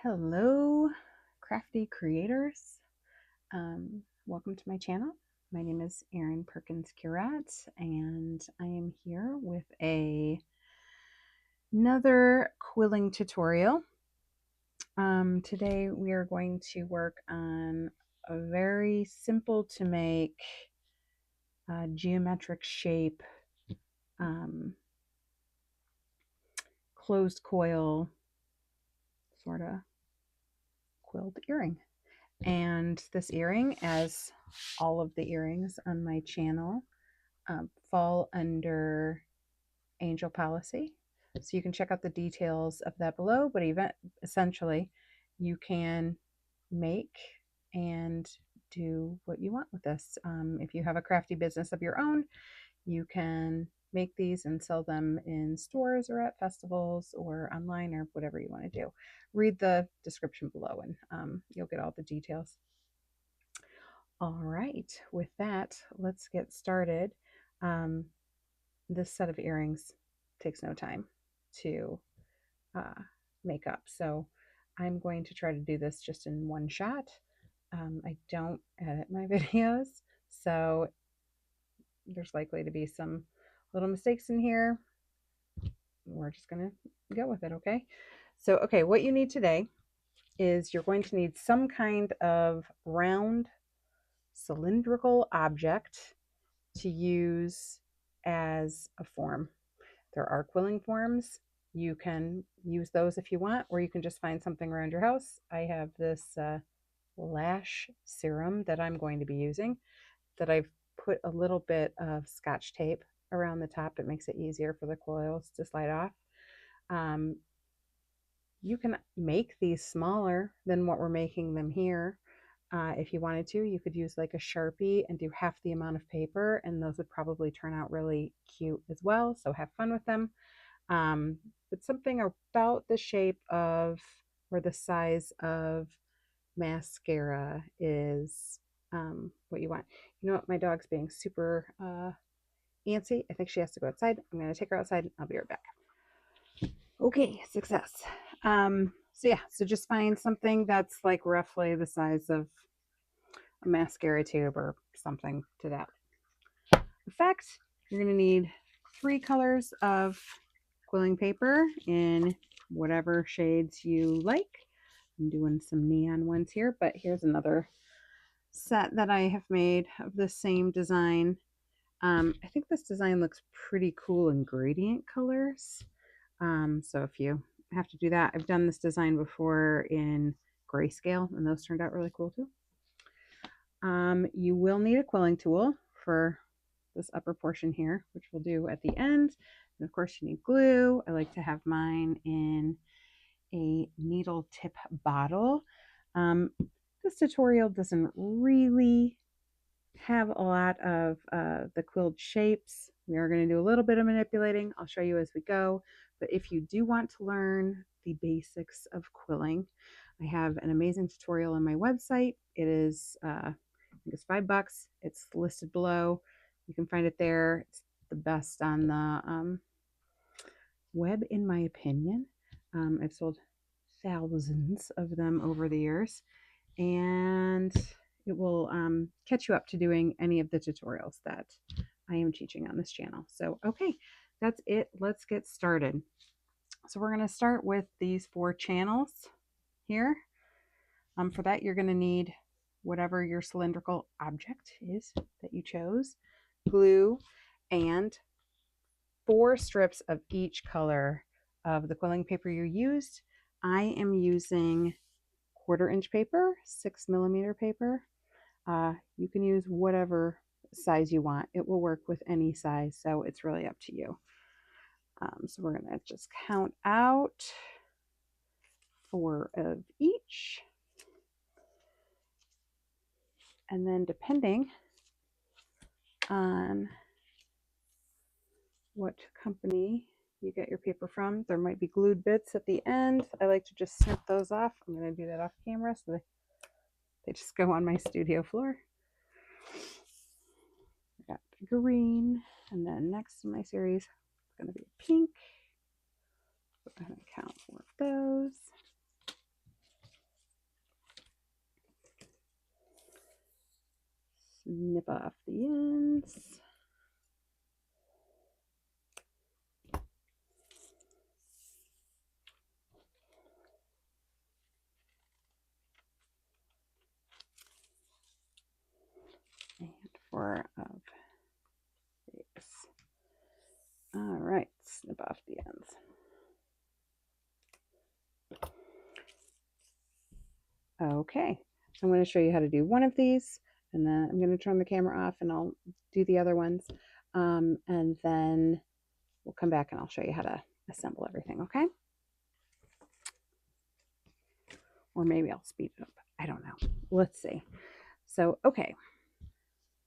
Hello, crafty creators. Welcome to my channel. My name is Erin Perkins Curat, and I am here with another quilling tutorial. Today we are going to work on a very simple to make geometric shape closed coil sort of quilled earring. And this earring, as all of the earrings on my channel, fall under angel policy. So you can check out the details of that below, but essentially you can make and do what you want with this. If you have a crafty business of your own, you can make these and sell them in stores or at festivals or online or whatever you want to do. Read the description below and you'll get all the details. All right, with that, let's get started. This set of earrings takes no time to make up, so I'm going to try to do this just in one shot. I don't edit my videos, so there's likely to be some little mistakes in here. We're just going to go with it, okay? So, okay, what you need today is you're going to need some kind of round cylindrical object to use as a form. There are quilling forms. You can use those if you want, or you can just find something around your house. I have this lash serum that I'm going to be using that I've put a little bit of Scotch tape around the top. It makes it easier for the coils to slide off. You can make these smaller than what we're making them here. If you wanted to, you could use like a Sharpie and do half the amount of paper, and those would probably turn out really cute as well. So have fun with them. But something about the shape of or the size of mascara is what you want. You know what? My dog's being super antsy. I think she has to go outside. I'm going to take her outside. I'll be right back. Okay, success. So just find something that's like roughly the size of a mascara tube or something to that effect. You're going to need 3 colors of quilling paper in whatever shades you like. I'm doing some neon ones here, but here's another set that I have made of the same design. I think this design looks pretty cool in gradient colors. So if you have to do that, I've done this design before in grayscale, and those turned out really cool too. You will need a quilling tool for this upper portion here, which we'll do at the end. And of course you need glue. I like to have mine in a needle tip bottle. This tutorial doesn't really have a lot of the quilled shapes. We are going to do a little bit of manipulating. I'll show you as we go. But if you do want to learn the basics of quilling, I have an amazing tutorial on my website. It is, I think it's $5. It's listed below. You can find it there. It's the best on the web, in my opinion. I've sold thousands of them over the years, and it will catch you up to doing any of the tutorials that I am teaching on this channel. So, okay, that's it. Let's get started. So we're going to start with these 4 channels here. For that, you're going to need whatever your cylindrical object is that you chose, glue, and 4 strips of each color of the quilling paper you used. I am using 1/4 inch paper, 6mm paper. You can use whatever size you want. It will work with any size, so it's really up to you. So we're going to just count out 4 of each. And then depending on what company you get your paper from, there might be glued bits at the end. I like to just snip those off. I'm going to do that off camera so they just go on my studio floor. I got green, and then next in my series it's going to be pink. So I'm going to count 4 of those. Snip off the ends. And 4 of these. All right, snip off the ends. Okay, I'm going to show you how to do one of these, and then I'm going to turn the camera off and I'll do the other ones. And then we'll come back and I'll show you how to assemble everything, okay? Or maybe I'll speed it up. I don't know. Let's see. So, okay.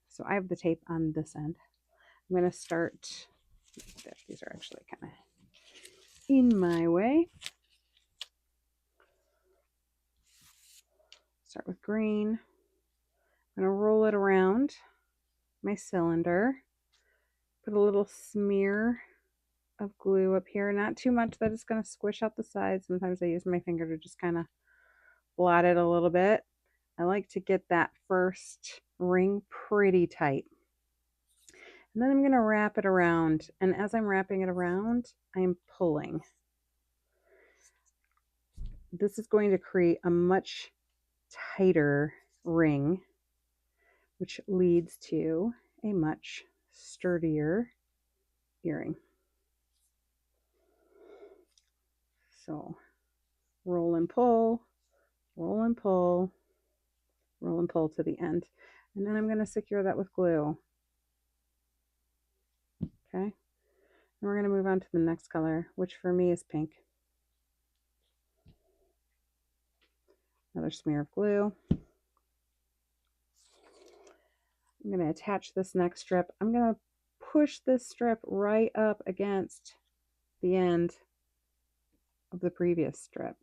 So I have the tape on this end. I'm going to start, these are actually kind of in my way. Start with green. I'm going to roll it around my cylinder. Put a little smear of glue up here. Not too much that it's going to squish out the sides. Sometimes I use my finger to just kind of blot it a little bit. I like to get that first ring pretty tight. And then I'm going to wrap it around. And as I'm wrapping it around, I'm pulling. This is going to create a much tighter ring, which leads to a much sturdier earring. So roll and pull, roll and pull, roll and pull to the end. And then I'm going to secure that with glue. Okay. And we're going to move on to the next color, which for me is pink. Another smear of glue. I'm going to attach this next strip. I'm going to push this strip right up against the end of the previous strip.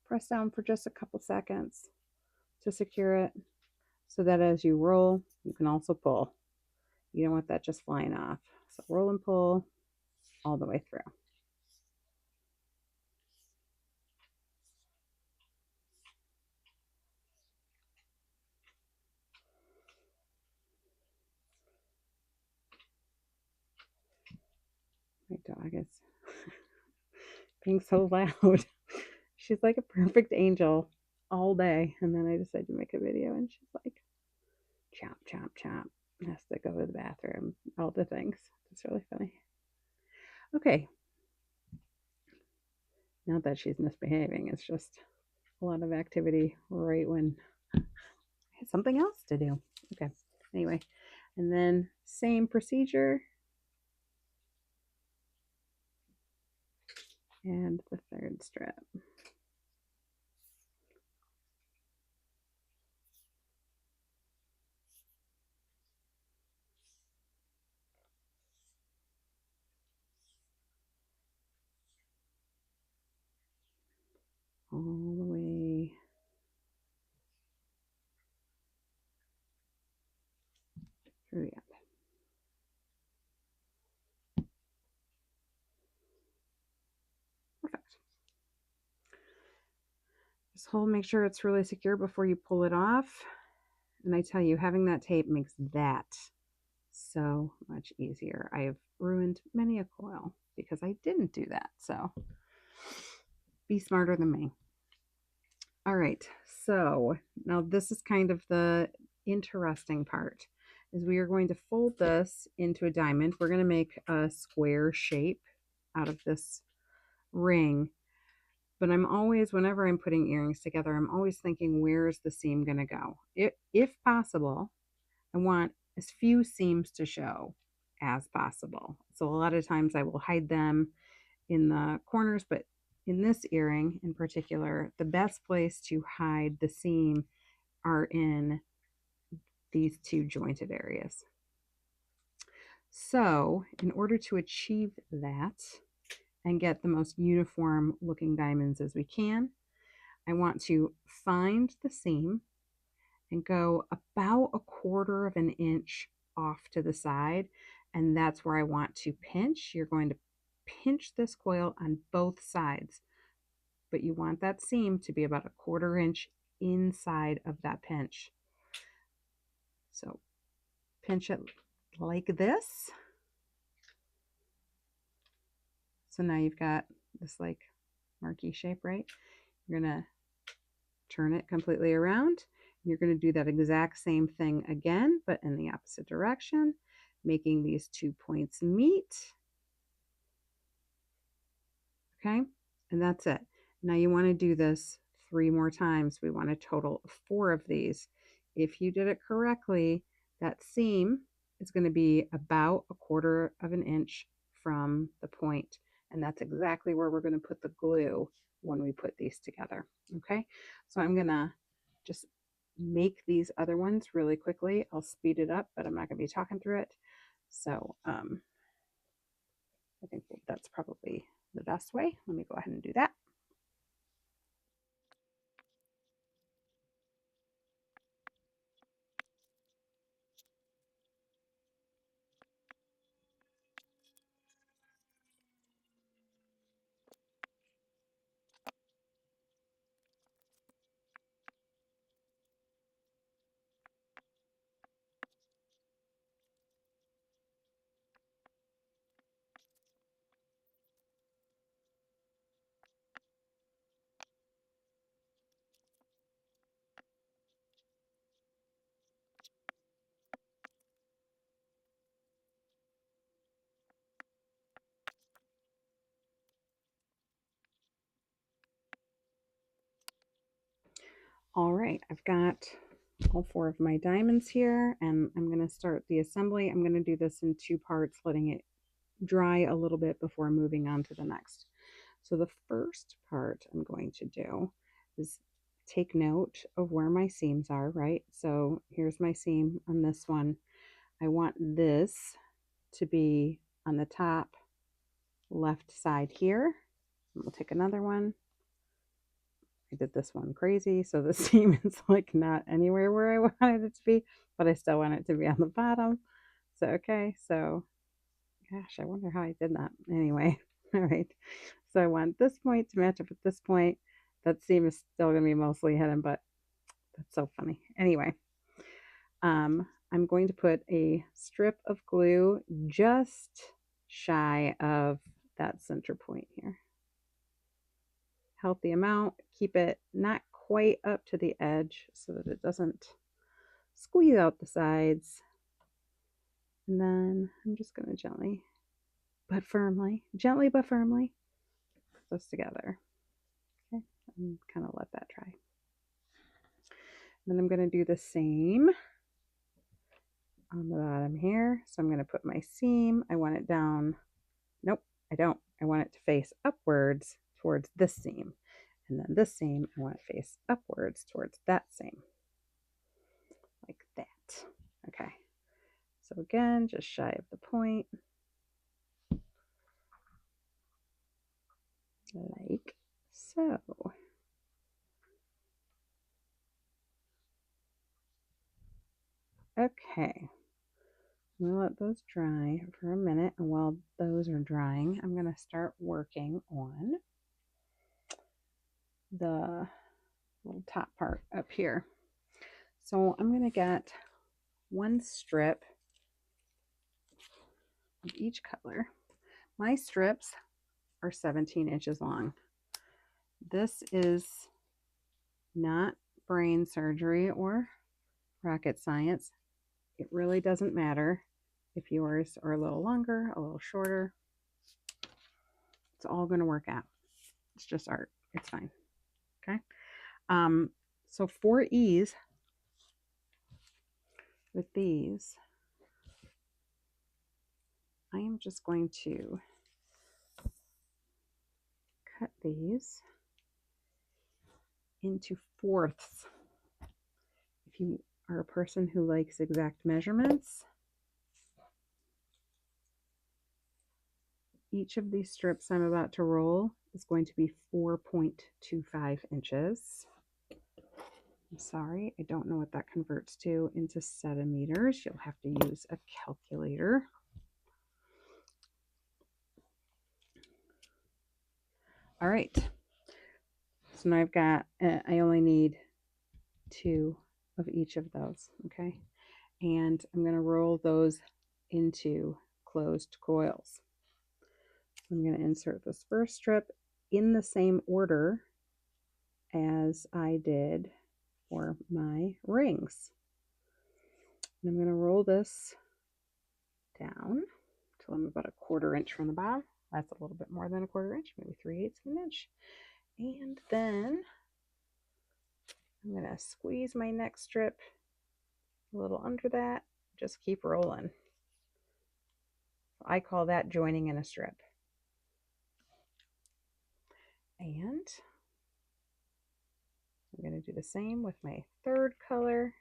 Press down for just a couple seconds to secure it so that as you roll, you can also pull. You don't want that just flying off. So roll and pull all the way through. My dog is being so loud. She's like a perfect angel all day. And then I decided to make a video and she's like, chomp, chomp, chomp. Has to go to the bathroom, all the things. It's really funny. Okay. Not that she's misbehaving. It's just a lot of activity right when I had something else to do. Okay. Anyway. And then same procedure. And the third strip. All the way through the end. Perfect. Just hold, make sure it's really secure before you pull it off. And I tell you, having that tape makes that so much easier. I have ruined many a coil because I didn't do that. So be smarter than me. All right, so now this is kind of the interesting part, is we are going to fold this into a diamond. We're going to make a square shape out of this ring. But I'm always, whenever I'm putting earrings together, I'm always thinking, where is the seam going to go? If possible, I want as few seams to show as possible. So a lot of times I will hide them in the corners, but in this earring in particular, the best place to hide the seam are in these two jointed areas. So in order to achieve that and get the most uniform looking diamonds as we can, I want to find the seam and go about 1/4 of an inch off to the side. And that's where I want to pinch. You're going to pinch this coil on both sides, but you want that seam to be about 1/4 inch inside of that pinch. So pinch it like this. So now you've got this like marquee shape, right? You're going to turn it completely around. You're going to do that exact same thing again, but in the opposite direction, making these 2 points meet. Okay, and that's it. Now you want to do this 3 more times. We want a total of 4 of these. If you did it correctly, that seam is going to be about 1/4 of an inch from the point, and that's exactly where we're going to put the glue when we put these together. Okay, so I'm going to just make these other ones really quickly. I'll speed it up, but I'm not going to be talking through it. So I think that's probably the best way. Let me go ahead and do that. All right, I've got all 4 of my diamonds here, and I'm going to start the assembly. I'm going to do this in 2 parts, letting it dry a little bit before moving on to the next. So the first part I'm going to do is take note of where my seams are, right? So here's my seam on this one. I want this to be on the top left side here. We'll take another one. I did this one crazy, so the seam is like not anywhere where I wanted it to be, but I still want it to be on the bottom. So, okay, so gosh, I wonder how I did that. Anyway, all right. So I want this point to match up with this point. That seam is still going to be mostly hidden, but that's so funny. Anyway, I'm going to put a strip of glue just shy of that center point here. Healthy amount. Keep it not quite up to the edge so that it doesn't squeeze out the sides. And then I'm just going to gently but firmly put this together. Okay, and kind of let that dry. Then I'm going to do the same on the bottom here. So I'm going to put my seam. I want it down. Nope, I don't. I want it to face upwards towards this seam. And then this seam, I want it to face upwards towards that seam. Like that. Okay. So again, just shy of the point. Like so. Okay. I'm going to let those dry for a minute. And while those are drying, I'm going to start working on the little top part up here. So I'm going to get 1 strip of each color. My strips are 17 inches long. This is not brain surgery or rocket science. It really doesn't matter if yours are a little longer, a little shorter. It's all going to work out. It's just art. It's fine. Okay. So for ease with these, I am just going to cut these into fourths. If you are a person who likes exact measurements, each of these strips I'm about to roll is going to be 4.25 inches. I'm sorry, I don't know what that converts to into centimeters. You'll have to use a calculator. All right. So now I've got, I only need 2 of each of those, okay? and I'm going to roll those into closed coils. I'm going to insert this first strip in the same order as I did for my rings. And I'm going to roll this down till I'm about 1/4 inch from the bottom. That's a little bit more than 1/4 inch, maybe 3/8 of an inch. And then I'm going to squeeze my next strip a little under that. Just keep rolling. I call that joining in a strip. And I'm going to do the same with my third color.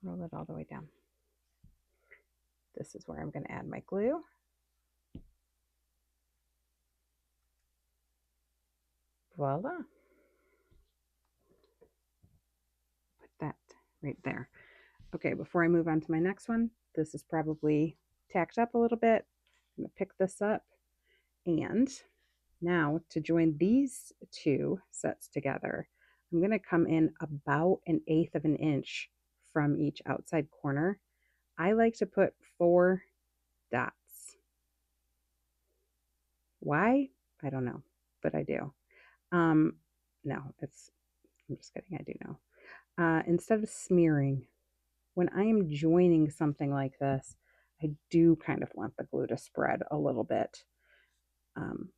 Roll it all the way down. This is where I'm going to add my glue. Voila. Put that right there. Okay, before I move on to my next one, this is probably tacked up a little bit. I'm going to pick this up, and now to join these two sets together, I'm going to come in about 1/8 of an inch from each outside corner. I like to put 4 dots. Why? I don't know, but I do. No, I'm just kidding. I do know. Instead of smearing, when I am joining something like this, I do kind of want the glue to spread a little bit. And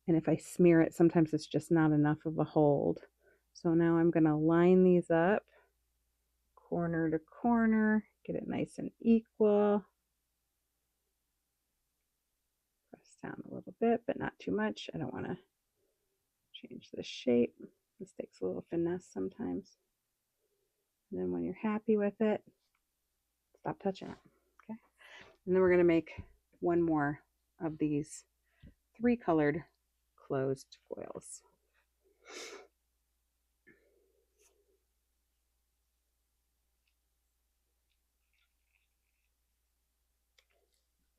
if I smear it, sometimes it's just not enough of a hold. So now I'm going to line these up corner to corner, get it nice and equal. Press down a little bit, but not too much. I don't want to change the shape. This takes a little finesse sometimes. And then when you're happy with it, stop touching it. Okay. And then we're going to make one more of these 3-colored closed foils.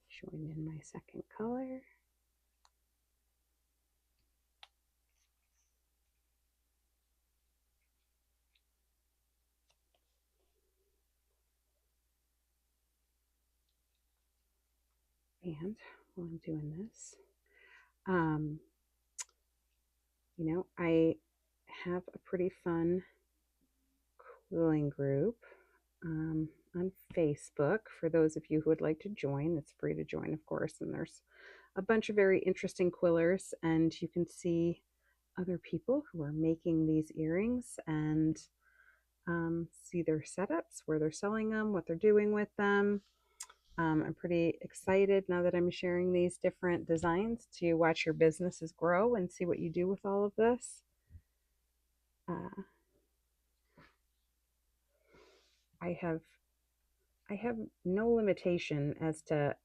Join in my second color. And while I'm doing this, I have a pretty fun quilling group on Facebook for those of you who would like to join. It's free to join, of course, and there's a bunch of very interesting quillers, and you can see other people who are making these earrings and see their setups, where they're selling them, what they're doing with them. I'm pretty excited now that I'm sharing these different designs to watch your businesses grow and see what you do with all of this. I have no limitation as to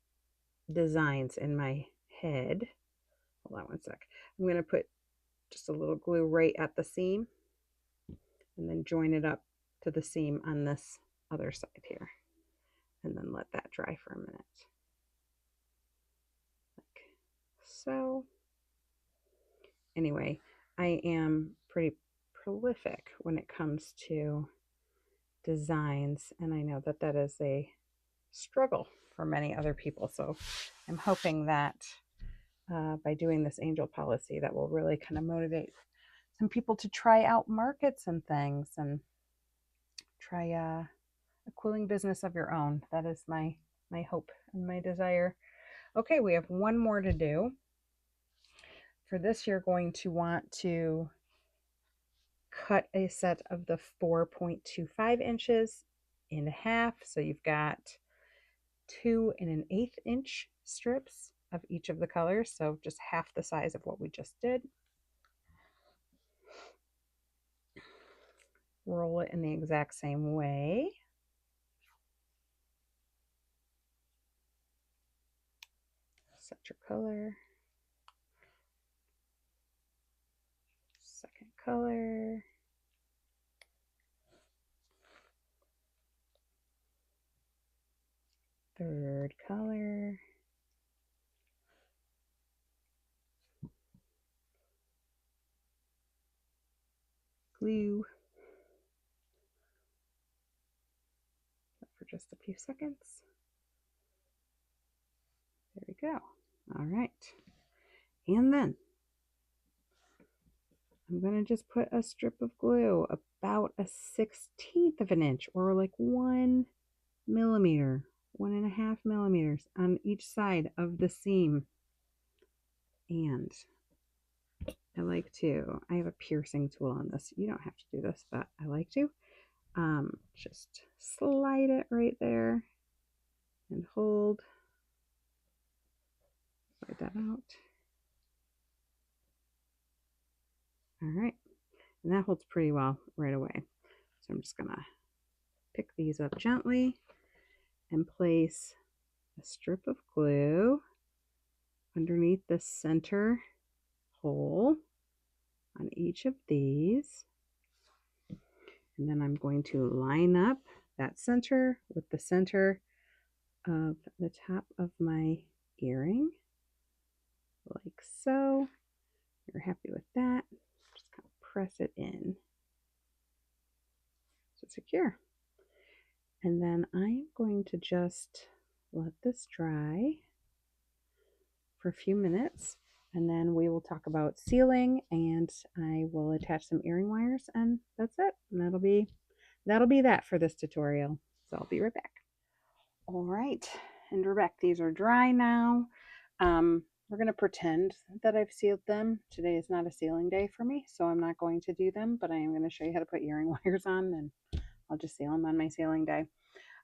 designs in my head. Hold on one sec. I'm going to put just a little glue right at the seam and then join it up to the seam on this other side here, and then let that dry for a minute. Like so. Anyway, I am pretty prolific when it comes to designs, and I know that that is a struggle for many other people. So I'm hoping that by doing this angel policy, that will really kind of motivate some people to try out markets and things and try a quilling business of your own. That is my hope and my desire. Okay, we have one more to do. For this, you're going to want to cut a set of the 4.25 inches in half. So you've got 2 1/8 inch strips of each of the colors. So just half the size of what we just did. Roll it in the exact same way. Set your color. Second color. Third color. Glue. just a few seconds. There we go. All right. And then I'm going to just put a strip of glue about a 1/16 of an inch, or like 1 millimeter, 1.5 millimeters on each side of the seam. And I have a piercing tool on this. You don't have to do this, but I like to. Just slide it right there and hold. Slide that out. All right. And that holds pretty well right away. So I'm just going to pick these up gently and place a strip of glue underneath the center hole on each of these. And then I'm going to line up that center with the center of the top of my earring, like so. You're happy with that? Just kind of press it in to secure. And then I'm going to just let this dry for a few minutes, and then we will talk about sealing, and I will attach some earring wires, and that's it. And that'll be that for this tutorial. So I'll be right back. All right, and we're back. These are dry now. We're going to pretend that I've sealed them. Today is not a sealing day for me, so I'm not going to do them, but I am going to show you how to put earring wires on, and I'll just seal them on my sealing day.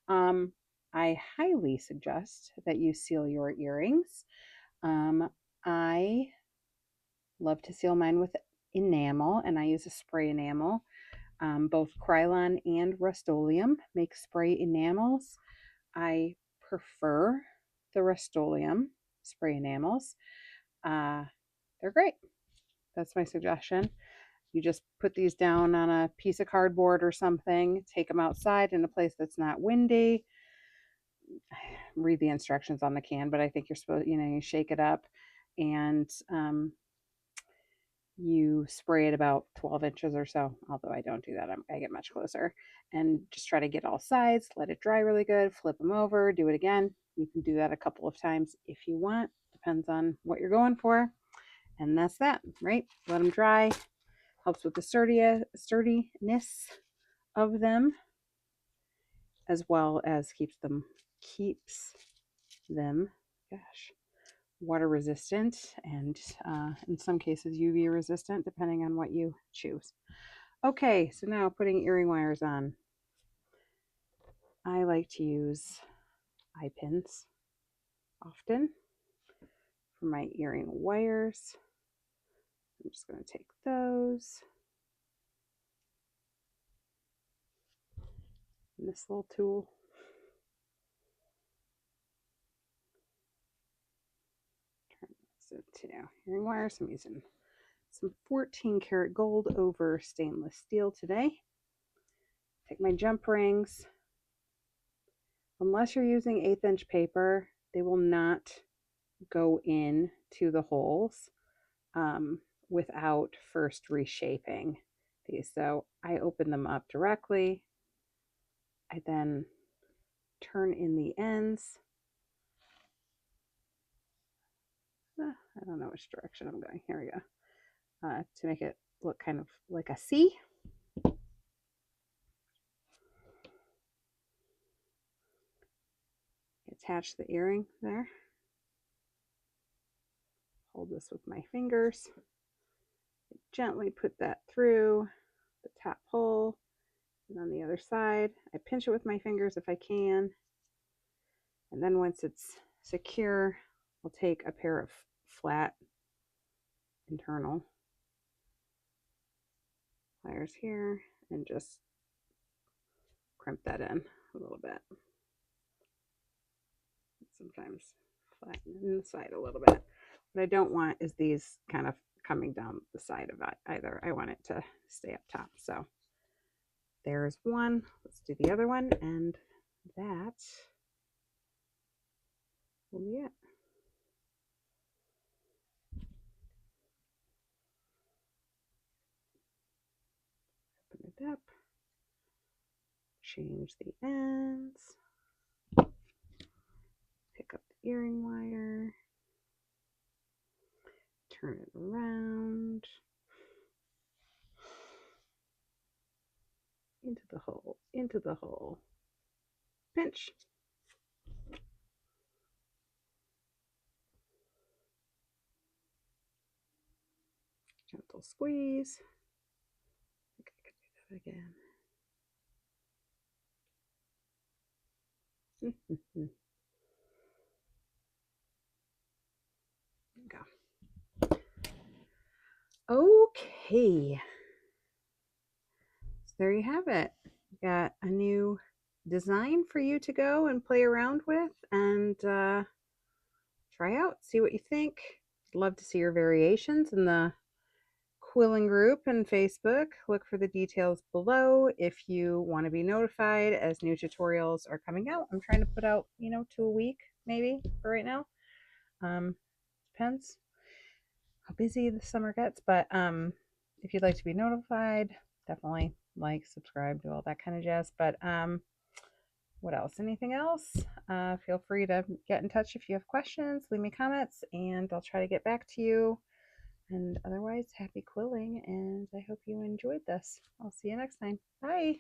I highly suggest that you seal your earrings. I love to seal mine with enamel, and I use a spray enamel. Both Krylon and Rust-Oleum make spray enamels. I prefer the Rust-Oleum spray enamels. They're great. That's my suggestion. You just put these down on a piece of cardboard or something, take them outside in a place that's not windy. Read the instructions on the can, but I think you're supposed, you shake it up and you spray it about 12 inches or so, although I don't do that. I get much closer, and just try to get all sides, let it dry really good, flip them over, do it again. You can do that a couple of times if you want, depends on what you're going for. And that's that, right? Let them dry. Helps with the sturdiness of them, as well as keeps them water resistant, and in some cases UV resistant, depending on what you choose. Okay, so now putting earring wires on. I like to use eye pins often for my earring wires. I'm just going to take those and this little tool. Turn this into earring wires. I'm using some 14 karat gold over stainless steel today. Take my jump rings. Unless you're using 1/8 inch paper, they will not go in to the holes without first reshaping these. So I open them up directly. I then turn in the ends. I don't know which direction I'm going. Here we go. To make it look kind of like a C. Attach the earring there. Hold this with my fingers. Gently put that through the top hole, and on the other side, I pinch it with my fingers if I can. And then once it's secure, I'll take a pair of flat internal pliers here and just crimp that in a little bit. Sometimes flatten the side a little bit. What I don't want is these kind of coming down the side of it either. I want it to stay up top. So there's one. Let's do the other one, and that will be it. Open it up. Change the ends. earring wire. Turn it around. Into the hole, into the hole. Pinch. Gentle squeeze. I think I could do that again. There you go. Okay. So there you have it. Got a new design for you to go and play around with and try out, see what you think. I'd love to see your variations in the Quilling group and Facebook. Look for the details below if you want to be notified as new tutorials are coming out. I'm trying to put out, 2 a week maybe for right now. Depends how busy the summer gets, but if you'd like to be notified, definitely like, subscribe, do all that kind of jazz. But what else? Anything else? Feel free to get in touch if you have questions, leave me comments, and I'll try to get back to you. And otherwise, happy quilling, and I hope you enjoyed this. I'll see you next time. Bye.